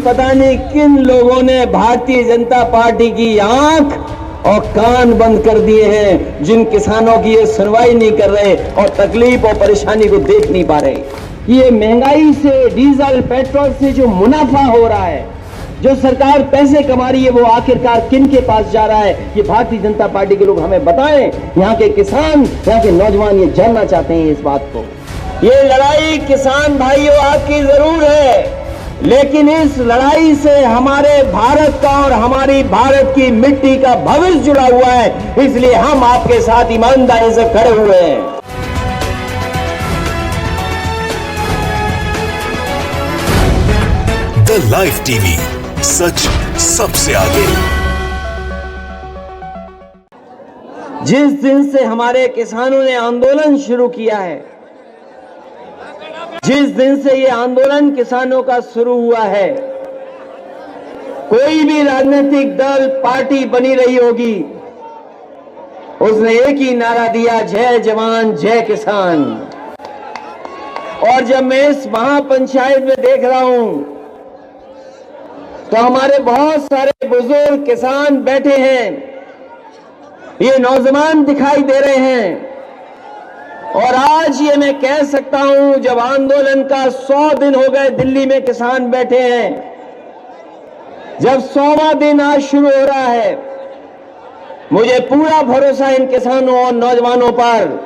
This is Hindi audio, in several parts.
पता नहीं किन लोगों ने भारतीय जनता पार्टी की आंख और कान बंद कर दिए हैं, जिन किसानों की ये सुनवाई नहीं कर रहे और तकलीफ और परेशानी को देख नहीं पा रहे। ये महंगाई से, डीजल पेट्रोल से जो मुनाफा हो रहा है, जो सरकार पैसे कमा रही है, वो आखिरकार किन के पास जा रहा है, ये भारतीय जनता पार्टी के लोग हमें बताएं। यहाँ के किसान, यहाँ के नौजवान ये जानना चाहते हैं इस बात को। ये लड़ाई किसान भाइयों आपकी जरूर है, लेकिन इस लड़ाई से हमारे भारत का और हमारी भारत की मिट्टी का भविष्य जुड़ा हुआ है, इसलिए हम आपके साथ ईमानदारी से खड़े हुए हैं। द लाइव टीवी, सच सबसे आगे। जिस दिन से हमारे किसानों ने आंदोलन शुरू किया है, जिस दिन से ये आंदोलन किसानों का शुरू हुआ है, कोई भी राजनीतिक दल, पार्टी बनी रही होगी, उसने एक ही नारा दिया, जय जवान जय किसान। और जब मैं इस महापंचायत में देख रहा हूं तो हमारे बहुत सारे बुजुर्ग किसान बैठे हैं, ये नौजवान दिखाई दे रहे हैं। और आज ये मैं कह सकता हूं, जब आंदोलन का 100 दिन हो गए, दिल्ली में किसान बैठे हैं, जब 100वां दिन आज शुरू हो रहा है, मुझे पूरा भरोसा इन किसानों और नौजवानों पर।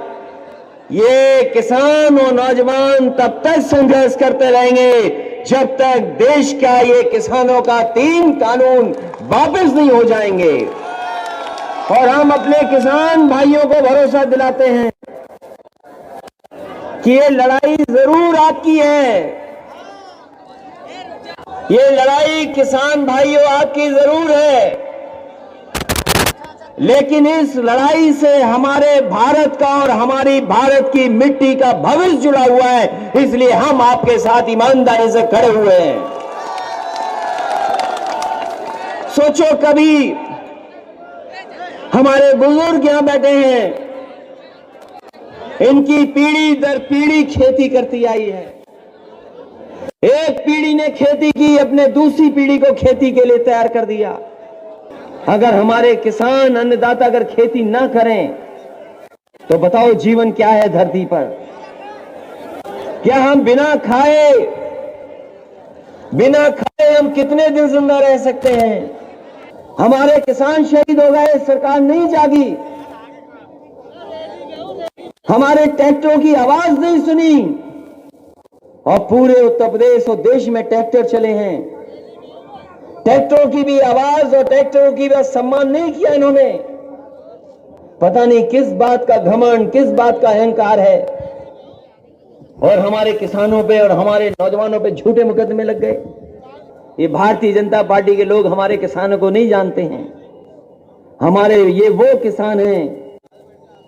ये किसान और नौजवान तब तक संघर्ष करते रहेंगे जब तक देश का ये किसानों का 3 कानून वापस नहीं हो जाएंगे। और हम अपने किसान भाइयों को भरोसा दिलाते हैं कि ये लड़ाई जरूर आपकी है, ये लड़ाई किसान भाइयों आपकी जरूर है, लेकिन इस लड़ाई से हमारे भारत का और हमारी भारत की मिट्टी का भविष्य जुड़ा हुआ है, इसलिए हम आपके साथ ईमानदारी से खड़े हुए हैं। सोचो, कभी हमारे बुजुर्ग यहां बैठे हैं, इनकी पीढ़ी दर पीढ़ी खेती करती आई है। एक पीढ़ी ने खेती की, अपने दूसरी पीढ़ी को खेती के लिए तैयार कर दिया। अगर हमारे किसान, अन्नदाता अगर खेती ना करें तो बताओ जीवन क्या है धरती पर? क्या हम बिना खाए हम कितने दिन जिंदा रह सकते हैं? हमारे किसान शहीद हो गए, सरकार नहीं जागी, हमारे ट्रैक्टरों की आवाज नहीं सुनी, और पूरे उत्तर प्रदेश और देश में ट्रैक्टर चले हैं। ट्रैक्टरों की भी आवाज और ट्रैक्टरों की भी सम्मान नहीं किया इन्होंने। पता नहीं किस बात का घमंड, किस बात का अहंकार है, और हमारे किसानों पे और हमारे नौजवानों पे झूठे मुकदमे लग गए। ये भारतीय जनता पार्टी के लोग हमारे किसानों को नहीं जानते हैं। हमारे ये वो किसान हैं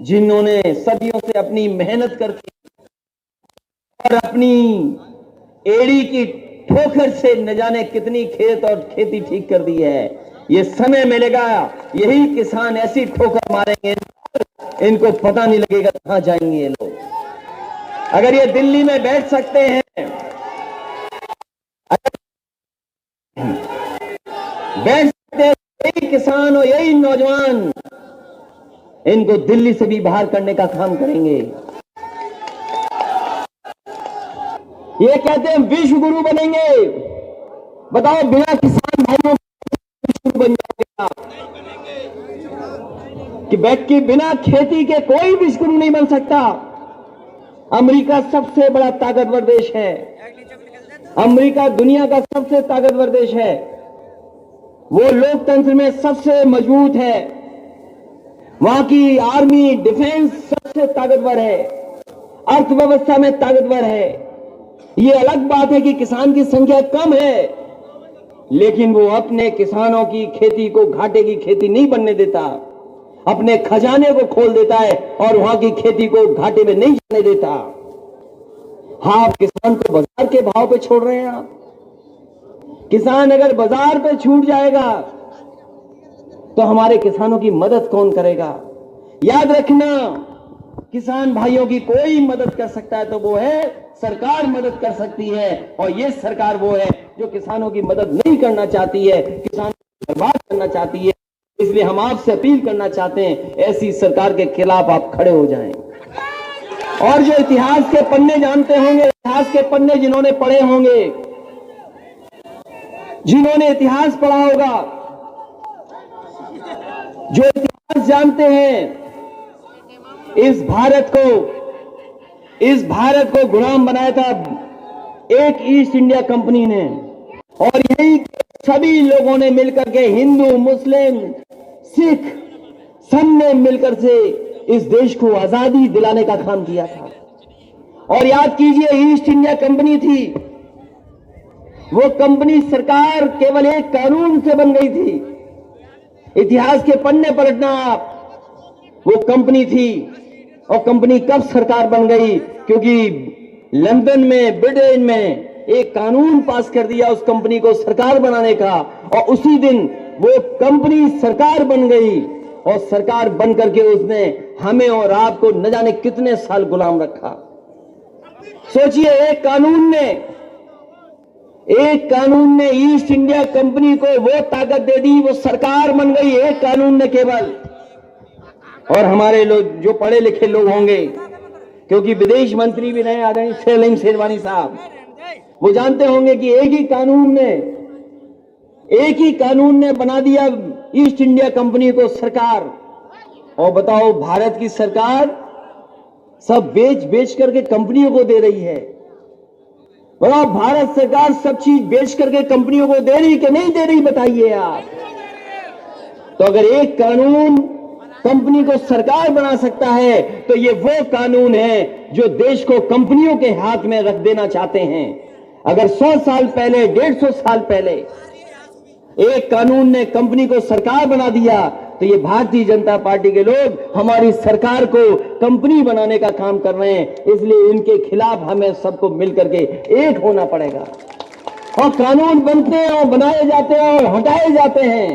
जिन्होंने सदियों से अपनी मेहनत करके और अपनी एड़ी की ठोकर से न जाने कितनी खेत और खेती ठीक कर दी है। ये समय मिलेगा, यही किसान ऐसी ठोकर मारेंगे, इनको पता नहीं लगेगा कहां जाएंगे ये लोग। अगर ये दिल्ली में बैठ सकते हैं, बैठ सकते हैं, यही किसान और यही नौजवान इनको दिल्ली से भी बाहर करने का काम करेंगे। ये कहते हैं विश्व गुरु बनेंगे। बताओ, बिना किसान भाइयों विश्व गुरु बन जाएगा कि बैठ के बिना खेती के कोई विश्व गुरु नहीं बन सकता। अमेरिका सबसे बड़ा ताकतवर देश है, अमेरिका दुनिया का सबसे ताकतवर देश है, वो लोकतंत्र में सबसे मजबूत है, वहां की आर्मी, डिफेंस सबसे ताकतवर है, अर्थव्यवस्था में ताकतवर है। ये अलग बात है कि किसान की संख्या कम है, लेकिन वो अपने किसानों की खेती को घाटे की खेती नहीं बनने देता, अपने खजाने को खोल देता है और वहां की खेती को घाटे में नहीं जाने देता। हाँ, आप किसान को बाजार के भाव पे छोड़ रहे हैं। आप किसान अगर बाजार पे छूट जाएगा तो हमारे किसानों की मदद कौन करेगा? याद रखना, किसान भाइयों की कोई मदद कर सकता है तो वो है सरकार, मदद कर सकती है, और ये सरकार वो है जो किसानों की मदद नहीं करना चाहती है, किसानों को बर्बाद करना चाहती है। इसलिए हम आपसे अपील करना चाहते हैं, ऐसी सरकार के खिलाफ आप खड़े हो जाएं। और जो इतिहास के पन्ने जानते होंगे, इतिहास के पन्ने जिन्होंने पढ़े होंगे, जिन्होंने इतिहास पढ़ा होगा, जो इतिहास जानते हैं, इस भारत को गुलाम बनाया था एक ईस्ट इंडिया कंपनी ने, और यही सभी लोगों ने मिलकर के, हिंदू, मुस्लिम, सिख, सबने मिलकर से इस देश को आजादी दिलाने का काम किया था। और याद कीजिए, ईस्ट इंडिया कंपनी थी, वो कंपनी सरकार केवल एक कानून से बन गई थी। इतिहास के पन्ने पलटना आप, वो कंपनी थी, और कंपनी कब सरकार बन गई? क्योंकि लंदन में, ब्रिटेन में एक कानून पास कर दिया उस कंपनी को सरकार बनाने का, और उसी दिन वो कंपनी सरकार बन गई, और सरकार बन करके उसने हमें और आपको न जाने कितने साल गुलाम रखा। सोचिए, एक कानून ने ईस्ट इंडिया कंपनी को वो ताकत दे दी, वो सरकार बन गई एक कानून ने केवल। और हमारे लोग, जो पढ़े लिखे लोग होंगे, क्योंकि विदेश मंत्री भी रहे आदरणीय सलीम शेरवानी साहब, वो जानते होंगे कि एक ही कानून ने बना दिया ईस्ट इंडिया कंपनी को सरकार। और बताओ, भारत की सरकार सब बेच करके कंपनियों को दे रही है। बताओ, भारत सरकार सब चीज बेच करके कंपनियों को दे रही कि नहीं दे रही, बताइए आप। तो अगर एक कानून कंपनी को सरकार बना सकता है, तो ये वो कानून है जो देश को कंपनियों के हाथ में रख देना चाहते हैं। अगर 100 साल पहले, 150 साल पहले एक कानून ने कंपनी को सरकार बना दिया, तो ये भारतीय जनता पार्टी के लोग हमारी सरकार को कंपनी बनाने का काम कर रहे हैं। इसलिए इनके खिलाफ हमें सबको मिलकर के एक होना पड़ेगा। और कानून बनते हैं और बनाए जाते हैं और हटाए जाते हैं।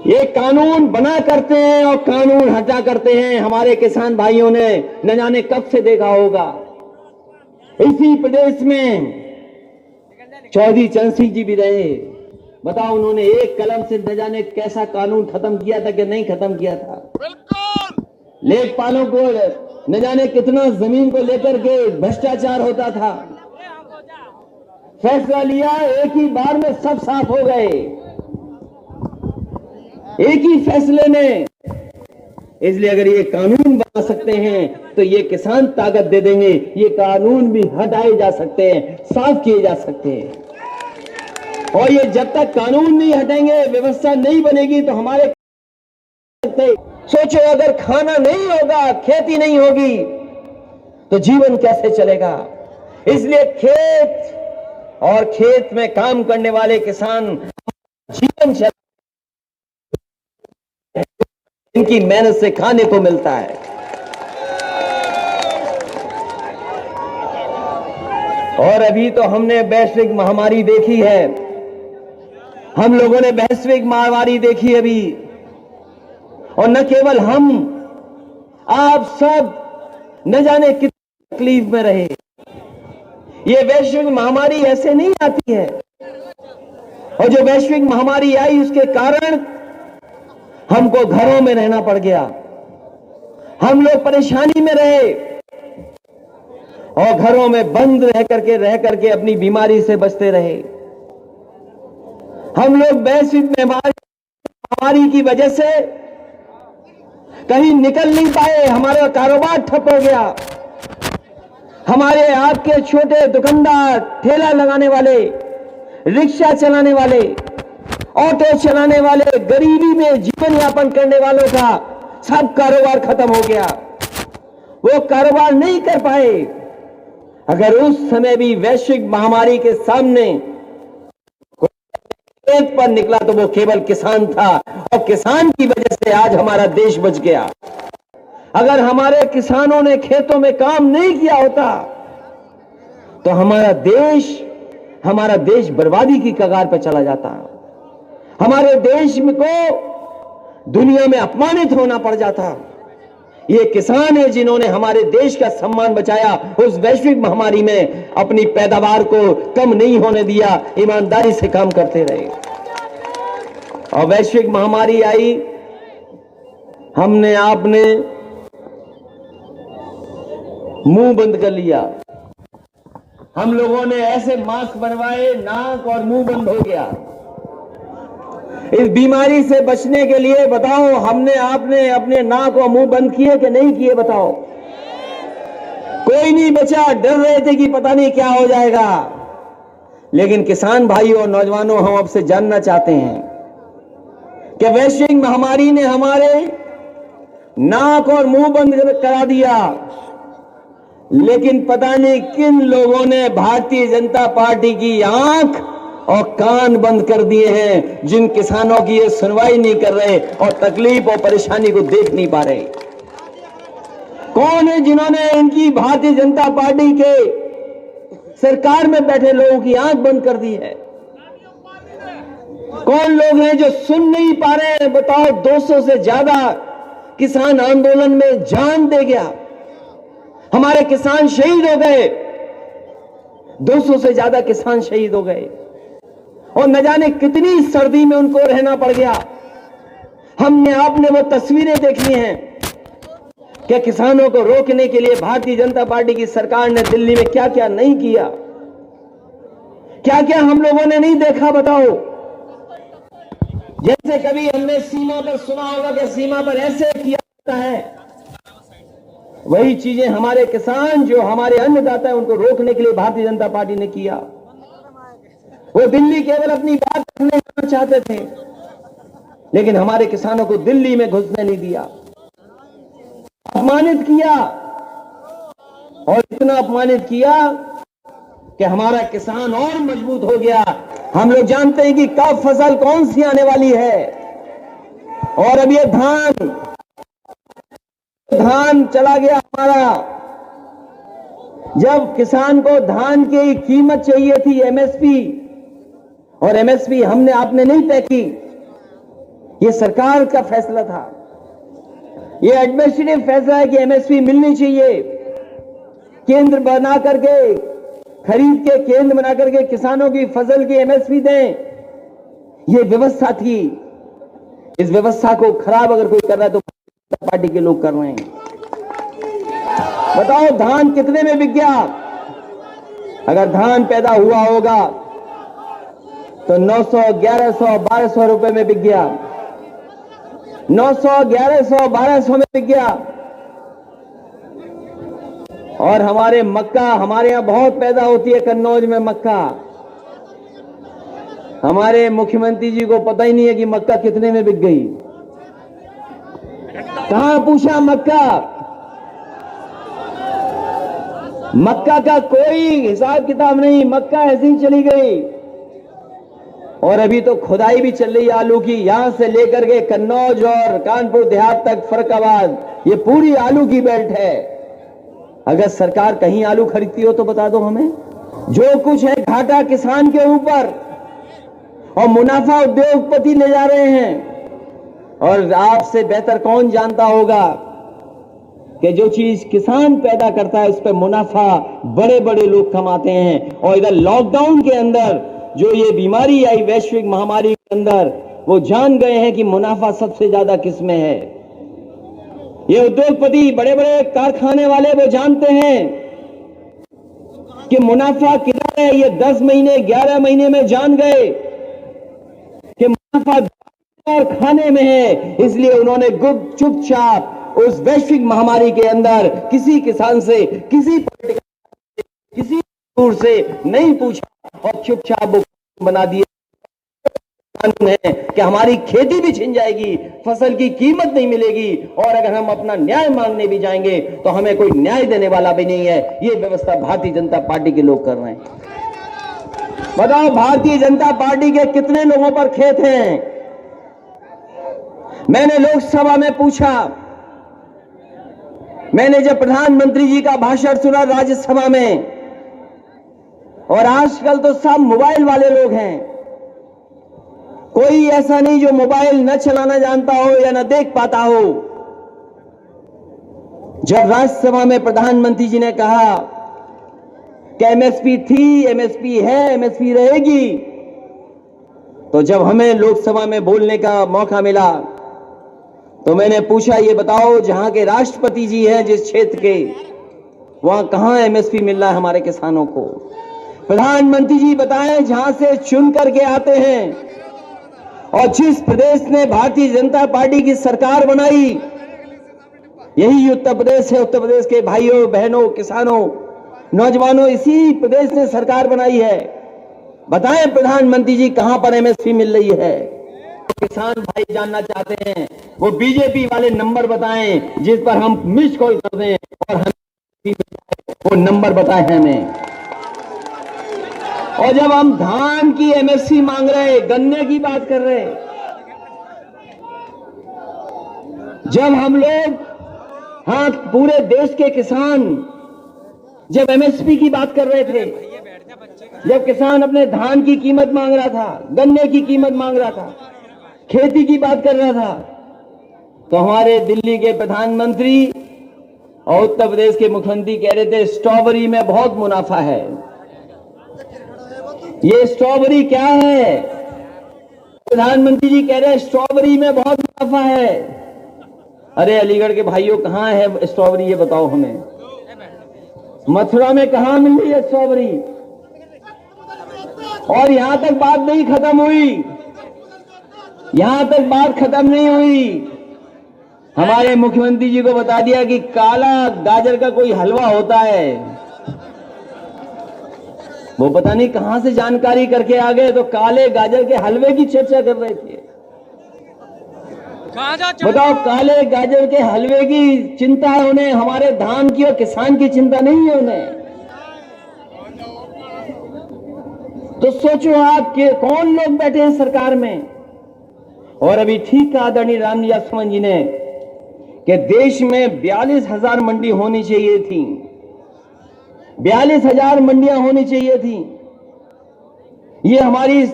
ये कानून बना करते हैं और कानून हटा करते हैं। हमारे किसान भाइयों ने न जाने कब से देखा होगा, इसी प्रदेश में चौधरी चरण सिंह जी भी रहे। बताओ, उन्होंने एक कलम से न जाने कैसा कानून खत्म किया था कि नहीं खत्म किया था। लेखपालों को न जाने कितना जमीन को लेकर के भ्रष्टाचार होता था। फैसला लिया, एक ही बार में सब साफ हो गए, एक ही फैसले ने। इसलिए अगर ये कानून बना सकते हैं तो ये किसान ताकत दे देंगे। ये कानून भी हटाए जा सकते हैं, साफ किए जा सकते हैं। और ये जब तक कानून नहीं हटेंगे, व्यवस्था नहीं बनेगी, तो हमारे सोचो, अगर खाना नहीं होगा, खेती नहीं होगी, तो जीवन कैसे चलेगा? इसलिए खेत में काम करने वाले किसान जीवन चला, इनकी मेहनत से खाने को मिलता है। और अभी तो हमने वैश्विक महामारी देखी है, हम लोगों ने वैश्विक महामारी देखी अभी। और न केवल हम, आप सब न जाने कितनी तकलीफ में रहे। ये वैश्विक महामारी ऐसे नहीं आती है, और जो वैश्विक महामारी आई उसके कारण हमको घरों में रहना पड़ गया। हम लोग परेशानी में रहे और घरों में बंद रह करके अपनी बीमारी से बचते रहे। हम लोग वैश्विक महामारी की वजह से कहीं निकल नहीं पाए, हमारा कारोबार ठप हो गया। हमारे आपके छोटे दुकानदार, ठेला लगाने वाले, रिक्शा चलाने वाले, ऑटो चलाने वाले, गरीबी में जीवन यापन करने वालों का सब कारोबार खत्म हो गया। वो कारोबार नहीं कर पाए। अगर उस समय भी वैश्विक महामारी के सामने एक पर निकला तो वो केवल किसान था, और किसान की वजह से आज हमारा देश बच गया। अगर हमारे किसानों ने खेतों में काम नहीं किया होता तो हमारा देश बर्बादी की कगार पर चला जाता। हमारे देश को दुनिया में अपमानित होना पड़ जाता। ये किसान है जिन्होंने हमारे देश का सम्मान बचाया, उस वैश्विक महामारी में अपनी पैदावार को कम नहीं होने दिया, ईमानदारी से काम करते रहे। और वैश्विक महामारी आई, हमने आपने मुंह बंद कर लिया। हम लोगों ने ऐसे मास्क बनवाए, नाक और मुंह बंद हो गया। इस बीमारी से बचने के लिए बताओ, हमने आपने अपने नाक और मुंह बंद किए कि नहीं किए? बताओ। कोई नहीं बचा, डर रहे थे कि पता नहीं क्या हो जाएगा। लेकिन किसान भाइयों और नौजवानों, हम आपसे जानना चाहते हैं कि वैश्विक महामारी ने हमारे नाक और मुंह बंद करा दिया, लेकिन पता नहीं किन लोगों ने भारतीय जनता पार्टी की आंख और कान बंद कर दिए हैं, जिन किसानों की ये सुनवाई नहीं कर रहे और तकलीफ और परेशानी को देख नहीं पा रहे। कौन है जिन्होंने इनकी भारतीय जनता पार्टी के सरकार में बैठे लोगों की आंख बंद कर दी है? कौन लोग हैं जो सुन नहीं पा रहे हैं? बताओ। 200 से ज्यादा किसान आंदोलन में जान दे गया, हमारे किसान शहीद हो गए, 200 से ज्यादा किसान शहीद हो गए, और न जाने कितनी सर्दी में उनको रहना पड़ गया। हमने आपने वो तस्वीरें देखी हैं कि किसानों को रोकने के लिए भारतीय जनता पार्टी की सरकार ने दिल्ली में क्या क्या नहीं किया, क्या क्या हम लोगों ने नहीं देखा। बताओ। जैसे कभी हमने सीमा पर सुना होगा कि सीमा पर ऐसे किया जाता है, वही चीजें हमारे किसान जो हमारे अन्नदाता है उनको रोकने के लिए भारतीय जनता पार्टी ने किया। वो दिल्ली केवल अपनी बात रखने चाहते थे, लेकिन हमारे किसानों को दिल्ली में घुसने नहीं दिया, अपमानित किया, और इतना अपमानित किया कि हमारा किसान और मजबूत हो गया। हम लोग जानते हैं कि कब फसल कौन सी आने वाली है, और अब ये धान चला गया हमारा। जब किसान को धान की कीमत चाहिए थी, एमएसपी, और एमएसपी हमने आपने नहीं तय की, ये सरकार का फैसला था, ये एडमिनिस्ट्रेटिव फैसला है कि एमएसपी मिलनी चाहिए। केंद्र बना करके, खरीद के केंद्र बना करके किसानों की फसल की एमएसपी दें, ये व्यवस्था थी। इस व्यवस्था को खराब अगर कोई कर रहा है तो पार्टी के लोग कर रहे हैं। बताओ, धान कितने में बिक गया? अगर धान पैदा हुआ होगा तो 900, 1100, 1200 रुपए में बिक गया, 900, 1100, 1200 में बिक गया। और हमारे मक्का, हमारे यहां बहुत पैदा होती है कन्नौज में मक्का। हमारे मुख्यमंत्री जी को पता ही नहीं है कि मक्का कितने में बिक गई। कहां पूछा मक्का? मक्का का कोई हिसाब किताब नहीं, मक्का ऐसी ही चली गई। और अभी तो खुदाई भी चल रही है आलू की, यहां से लेकर के कन्नौज और कानपुर देहात तक, फरक्काबाद, ये पूरी आलू की बेल्ट है। अगर सरकार कहीं आलू खरीदती हो तो बता दो हमें। जो कुछ है घाटा किसान के ऊपर, और मुनाफा उद्योगपति ले जा रहे हैं। और आपसे बेहतर कौन जानता होगा कि जो चीज किसान पैदा करता है उस पर मुनाफा बड़े बड़े लोग कमाते हैं। और इधर लॉकडाउन के अंदर जो ये बीमारी आई, वैश्विक महामारी के अंदर, वो जान गए हैं कि मुनाफा सबसे ज्यादा किस में है। ये उद्योगपति, बड़े बड़े कारखाने वाले, वो जानते हैं कि मुनाफा कितना है। ये 10 महीने, 11 महीने में जान गए कि मुनाफा और खाने में है। इसलिए उन्होंने गुप्त चुपचाप उस वैश्विक महामारी के अंदर किसी किसान से, किसी किसी दूर से नहीं पूछा और चुपचाप वो बना दिए कानून है कि हमारी खेती भी छिन जाएगी, फसल की कीमत नहीं मिलेगी, और अगर हम अपना न्याय मांगने भी जाएंगे तो हमें कोई न्याय देने वाला भी नहीं है। ये व्यवस्था भारतीय जनता पार्टी के लोग कर रहे हैं। बताओ, भारतीय जनता पार्टी के कितने लोगों पर खेत हैं? मैंने लोकसभा में पूछा, मैंने जब प्रधानमंत्री जी का भाषण सुना राज्यसभा में, और आजकल तो सब मोबाइल वाले लोग हैं, कोई ऐसा नहीं जो मोबाइल न चलाना जानता हो या न देख पाता हो। जब राज्यसभा में प्रधानमंत्री जी ने कहा कि एमएसपी थी, एमएसपी है, एमएसपी रहेगी, तो जब हमें लोकसभा में बोलने का मौका मिला तो मैंने पूछा, ये बताओ जहां के राष्ट्रपति जी हैं जिस क्षेत्र के, वहां कहां एमएसपी मिल रहा है हमारे किसानों को? प्रधानमंत्री जी बताएं, जहां से चुन करके आते हैं और जिस प्रदेश ने भारतीय जनता पार्टी की सरकार बनाई, यही उत्तर प्रदेश है। उत्तर प्रदेश के भाइयों बहनों, किसानों, नौजवानों, इसी प्रदेश ने सरकार बनाई है। बताएं प्रधानमंत्री जी, कहां पर एमएसपी मिल रही है? किसान भाई जानना चाहते हैं, वो बीजेपी वाले नंबर बताएं जिस पर हम मिस कॉल कर दें और हम वो नंबर बताए हमें। और जब हम धान की एमएसपी मांग रहे, गन्ने की बात कर रहे, जब हम लोग, हाँ, पूरे देश के किसान जब एमएसपी की बात कर रहे थे, जब किसान अपने धान की कीमत मांग रहा था, गन्ने की कीमत मांग रहा था, खेती की बात कर रहा था, तो हमारे दिल्ली के प्रधानमंत्री और उत्तर प्रदेश के मुख्यमंत्री कह रहे थे स्ट्रॉबेरी में बहुत मुनाफा है। ये स्ट्रॉबेरी क्या है? प्रधानमंत्री जी कह रहे हैं स्ट्रॉबेरी में बहुत मुनाफा है। अरे अलीगढ़ के भाइयों, कहां है स्ट्रॉबेरी, ये बताओ हमें। मथुरा में कहां मिल रही है स्ट्रॉबेरी? और यहां तक बात नहीं खत्म हुई, यहां तक बात खत्म नहीं हुई। हमारे मुख्यमंत्री जी को बता दिया कि काला गाजर का कोई हलवा होता है। वो पता नहीं कहां से जानकारी करके आ गए, तो काले गाजर के हलवे की चर्चा कर रहे थे। बताओ, काले गाजर के हलवे की चिंता है उन्हें, हमारे धान की और किसान की चिंता नहीं है उन्हें। तो सोचो आप कि कौन लोग बैठे हैं सरकार में। और अभी ठीक कहा आदरणीय रामनिवास सुमन जी ने कि देश में 42,000 मंडी होनी चाहिए थी, 42,000 मंडियां होनी चाहिए थी। ये हमारी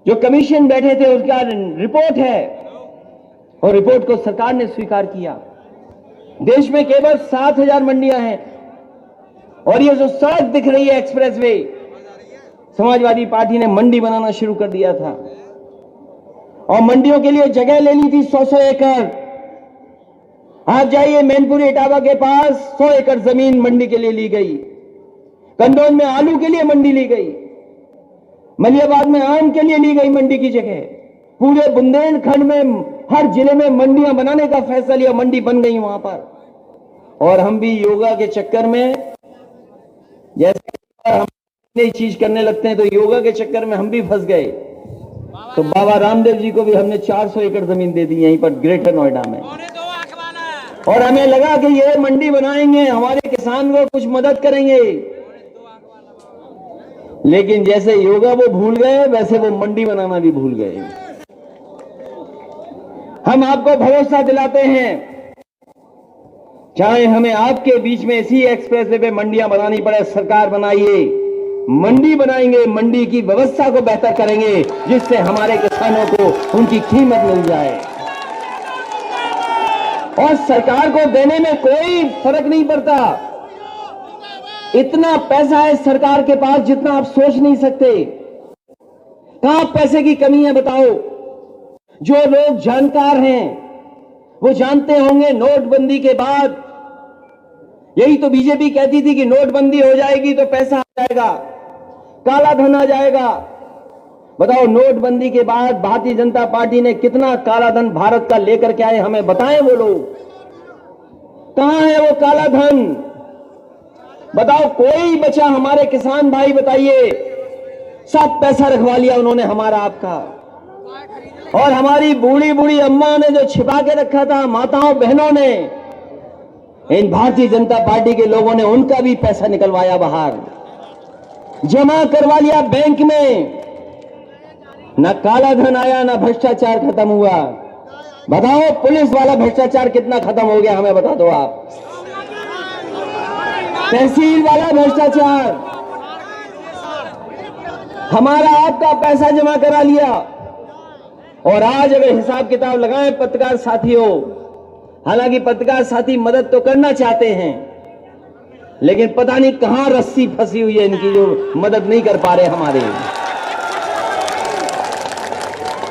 जो कमीशन बैठे थे उसका रिपोर्ट है, और रिपोर्ट को सरकार ने स्वीकार किया। देश में केवल 7,000 मंडियां हैं। और ये जो सड़क दिख रही है एक्सप्रेसवे, समाजवादी पार्टी ने मंडी बनाना शुरू कर दिया था, और मंडियों के लिए जगह लेनी थी 100-100 एकड़। आप जाइए मैनपुरी इटावा के पास 100 एकड़ जमीन मंडी के लिए ली गई। कंदौज में आलू के लिए मंडी ली गई, मलियाबाद में आम के लिए ली गई मंडी की जगह। पूरे बुंदेलखंड में हर जिले में मंडियां बनाने का फैसला लिया, मंडी बन गई वहां पर। और हम भी योगा के चक्कर में, जैसे हम नई चीज करने लगते हैं तो योगा के चक्कर में हम भी फंस गए। तो बाबा रामदेव जी को भी हमने 400 एकड़ जमीन दे दी यहीं पर ग्रेटर नोएडा में। और हमें लगा कि ये मंडी बनाएंगे, हमारे किसान को कुछ मदद करेंगे। लेकिन जैसे योगा वो भूल गए, वैसे वो मंडी बनाना भी भूल गए। हम आपको भरोसा दिलाते हैं, चाहे हमें आपके बीच में इसी एक्सप्रेसवे पे मंडियां बनानी पड़े, सरकार बनाइए, मंडी बनाएंगे, मंडी की व्यवस्था को बेहतर करेंगे, जिससे हमारे किसानों को उनकी कीमत मिल जाए। और सरकार को देने में कोई फर्क नहीं पड़ता। इतना पैसा है सरकार के पास जितना आप सोच नहीं सकते। कहां पैसे की कमी है बताओ। जो लोग जानकार हैं वो जानते होंगे, नोटबंदी के बाद यही तो बीजेपी कहती थी कि नोटबंदी हो जाएगी तो पैसा आ जाएगा, काला धन आ जाएगा। बताओ, नोटबंदी के बाद भारतीय जनता पार्टी ने कितना काला धन भारत का लेकर के आए, हमें बताएं वो लोग। कहां है वो काला धन? बताओ, कोई बचा हमारे किसान भाई बताइए। सब पैसा रखवा लिया उन्होंने हमारा, आपका। और हमारी बूढ़ी बूढ़ी अम्मा ने जो छिपा के रखा था, माताओं बहनों ने, इन भारतीय जनता पार्टी के लोगों ने उनका भी पैसा निकलवाया बाहर, जमा करवा लिया बैंक में। न काला धन आया, न भ्रष्टाचार खत्म हुआ। बताओ, पुलिस वाला भ्रष्टाचार कितना खत्म हो गया, हमें बता दो आप। तहसील वाला भ्रष्टाचार, हमारा आपका पैसा जमा करा लिया। और आज अगर हिसाब किताब लगाएं पत्रकार साथियों, हालांकि पत्रकार साथी मदद तो करना चाहते हैं, लेकिन पता नहीं कहां रस्सी फंसी हुई है इनकी, जो मदद नहीं कर पा रहे हमारे।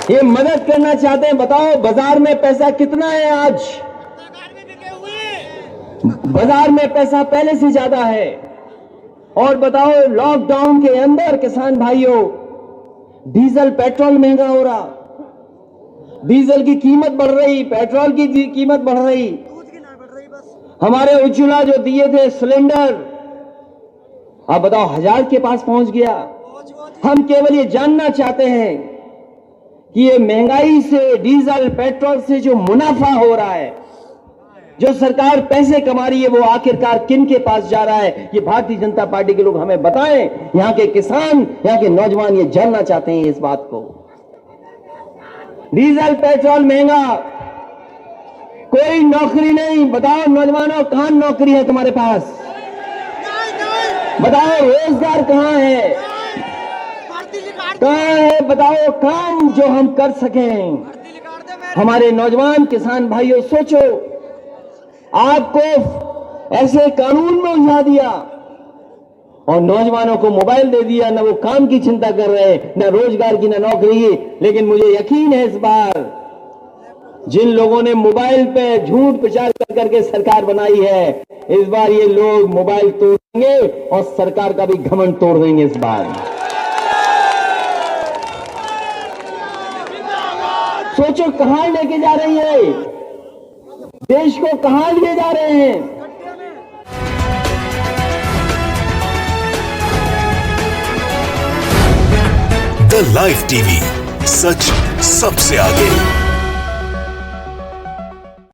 ये मदद करना चाहते हैं। बताओ बाजार में पैसा कितना है आज? बाजार में पैसा पहले से ज्यादा है। और बताओ लॉकडाउन के अंदर किसान भाइयों, डीजल पेट्रोल महंगा हो रहा, डीजल की कीमत बढ़ रही, पेट्रोल की कीमत बढ़ रही। हमारे उज्ज्वला जो दिए थे सिलेंडर, अब बताओ 1000 के पास पहुंच गया। हम केवल ये जानना चाहते हैं कि ये महंगाई से, डीजल पेट्रोल से जो मुनाफा हो रहा है, जो सरकार पैसे कमा रही है, वो आखिरकार किन के पास जा रहा है? ये भारतीय जनता पार्टी के लोग हमें बताएं। यहां के किसान, यहां के नौजवान ये जानना चाहते हैं इस बात को। डीजल पेट्रोल महंगा, कोई नौकरी नहीं। बताओ नौजवानों, कहां नौकरी है तुम्हारे पास? बताओ रोजगार कहां है? कहां है? बताओ काम जो हम कर सकें। हमारे नौजवान किसान भाइयों सोचो, आपको ऐसे कानून में उलझा दिया और नौजवानों को मोबाइल दे दिया, ना वो काम की चिंता कर रहे, ना रोजगार की, ना नौकरी। लेकिन मुझे यकीन है इस बार जिन लोगों ने मोबाइल पे झूठ प्रचार कर करके सरकार बनाई है, इस बार ये लोग मोबाइल तोड़ेंगे और सरकार का भी घमंड तोड़ देंगे इस बार। सोचो कहां लेके जा रही है देश को, कहां लिए जा रहे हैं? द लाइव टीवी, सच सबसे आगे।